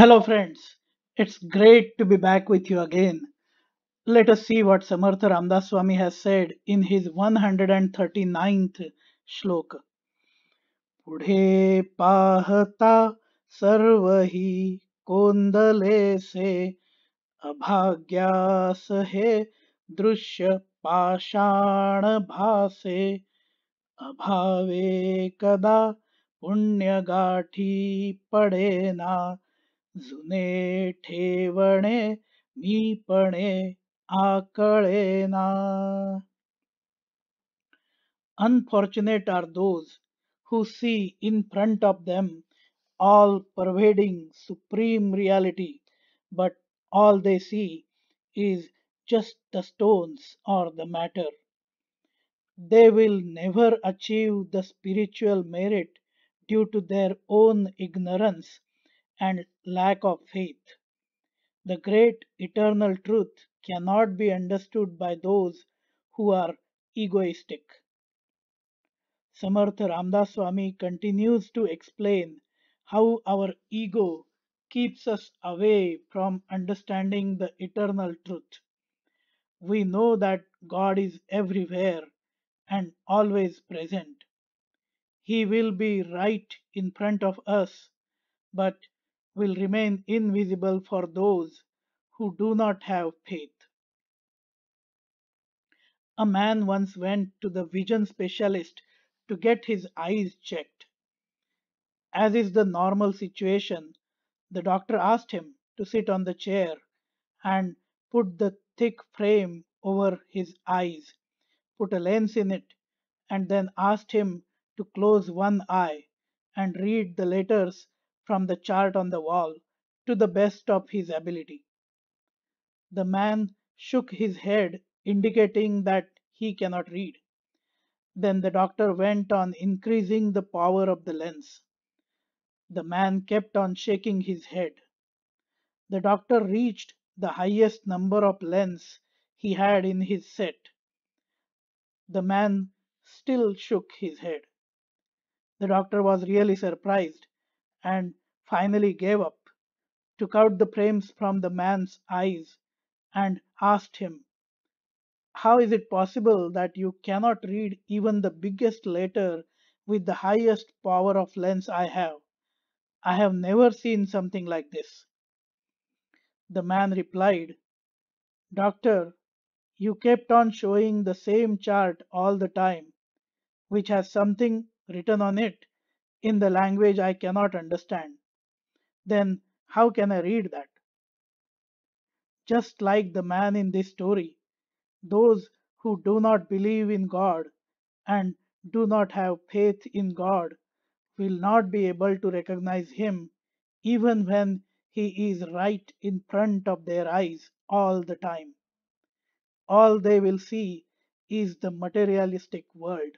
Hello, friends. It's great to be back with you again. Let us see what Samartha Ramdas Swami has said in his 139th shloka. पुढे पाहता सर्व ही कोंदले से अभाग्यास हे दृश्य पाषाण भासे अभावे कदा पुण्यगाठी पडेना जुने ठेवणे मीपणे आकळेना. Unfortunate are those who see in front of them all pervading supreme reality, but all they see is just the stones or the matter. They will never achieve the spiritual merit due to their own ignorance and lack of faith. The great eternal truth cannot be understood by those who are egoistic. Samartha Ramdas Swami continues to explain how our ego keeps us away from understanding the eternal truth. We know that God is everywhere and always present. He will be right in front of us, but will remain invisible for those who do not have faith. A man once went to the vision specialist to get his eyes checked. As is the normal situation, the doctor asked him to sit on the chair and put the thick frame over his eyes, put a lens in it, and then asked him to close one eye and read the letters from the chart on the wall to the best of his ability. The man shook his head, indicating that he cannot read. Then the doctor went on increasing the power of the lens. The man kept on shaking his head. The doctor reached the highest number of lens he had in his set. The man still shook his head. The doctor was really surprised and finally gave up, took out the frames from the man's eyes, and asked him, how is it possible that you cannot read even the biggest letter with the highest power of lens I have? I have never seen something like this. The man replied, Doctor, you kept on showing the same chart all the time, which has something written on it in the language I cannot understand. Then how can I read that? Just like the man in this story, those who do not believe in God and do not have faith in God will not be able to recognize Him even when He is right in front of their eyes all the time. All they will see is the materialistic world,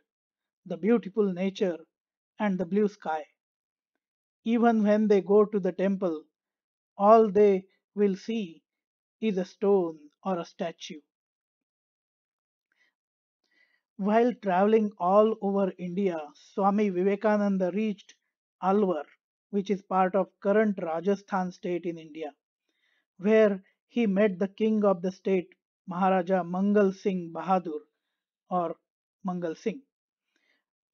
the beautiful nature, and the blue sky. Even when they go to the temple, all they will see is a stone or a statue. While traveling all over India, Swami Vivekananda reached Alwar, which is part of current Rajasthan state in India, where he met the king of the state, Maharaja Mangal Singh Bahadur or Mangal Singh.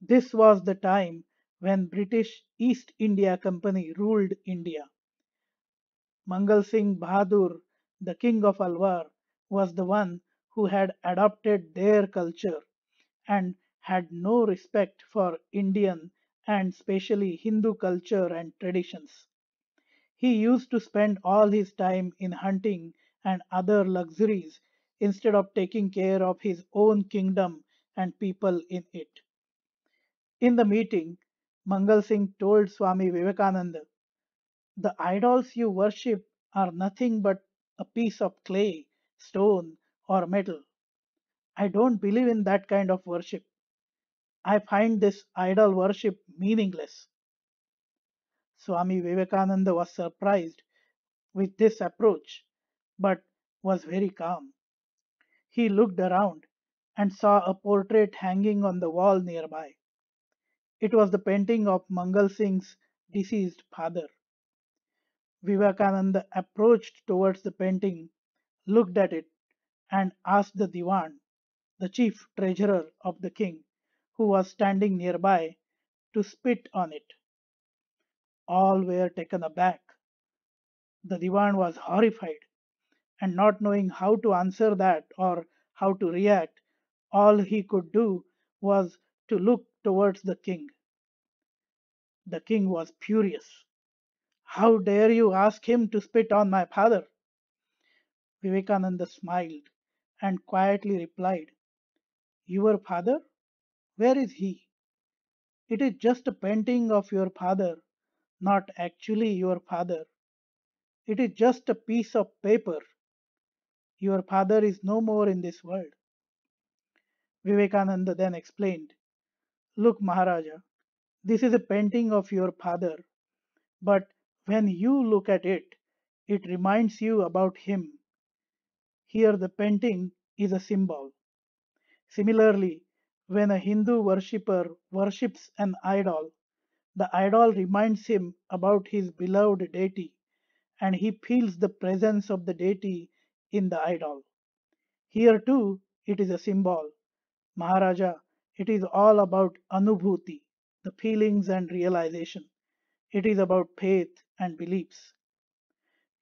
This was the time when British East India Company ruled India. Mangal Singh Bahadur, the king of Alwar, was the one who had adopted their culture and had no respect for Indian and specially Hindu culture and traditions. He used to spend all his time in hunting and other luxuries instead of taking care of his own kingdom and people in it. In the meeting, Mangal Singh told Swami Vivekananda, the idols you worship are nothing but a piece of clay, stone, or metal. I don't believe in that kind of worship. I find this idol worship meaningless. Swami Vivekananda was surprised with this approach, but was very calm. He looked around and saw a portrait hanging on the wall nearby. It was the painting of Mangal Singh's deceased father. Vivekananda approached towards the painting, looked at it, and asked the Diwan, the chief treasurer of the king, who was standing nearby, to spit on it. All were taken aback. The Diwan was horrified, and not knowing how to answer that or how to react, all he could do was to look towards the king. The king was furious. How dare you ask him to spit on my father? Vivekananda smiled and quietly replied, your father? Where is he? It is just a painting of your father, not actually your father. It is just a piece of paper. Your father is no more in this world. Vivekananda then explained, look, Maharaja, this is a painting of your father, but when you look at it, it reminds you about him. Here, the painting is a symbol. Similarly, when a Hindu worshipper worships an idol, the idol reminds him about his beloved deity, and he feels the presence of the deity in the idol. Here too, it is a symbol. Maharaja, it is all about anubhuti, the feelings and realization. It is about faith and beliefs.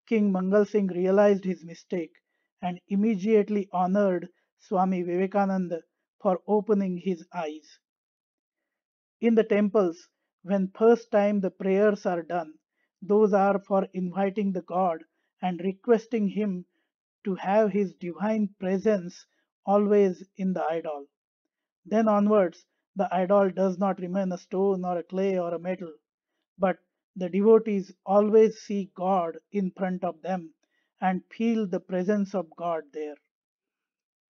King Mangal Singh realized his mistake and immediately honored Swami Vivekananda for opening his eyes. In the temples, when first time the prayers are done, those are for inviting the God and requesting him to have his divine presence always in the idol. Then onwards, the idol does not remain a stone or a clay or a metal, but the devotees always see God in front of them and feel the presence of God there.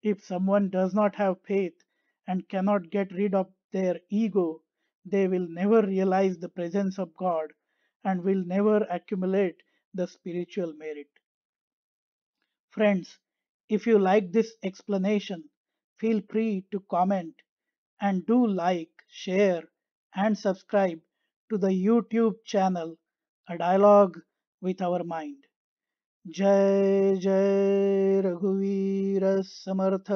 If someone does not have faith and cannot get rid of their ego, they will never realize the presence of God and will never accumulate the spiritual merit. Friends, if you like this explanation, feel free to comment and do like, share, and subscribe to the YouTube channel A Dialogue with Our Mind. जय जय रघुवीर समर्थ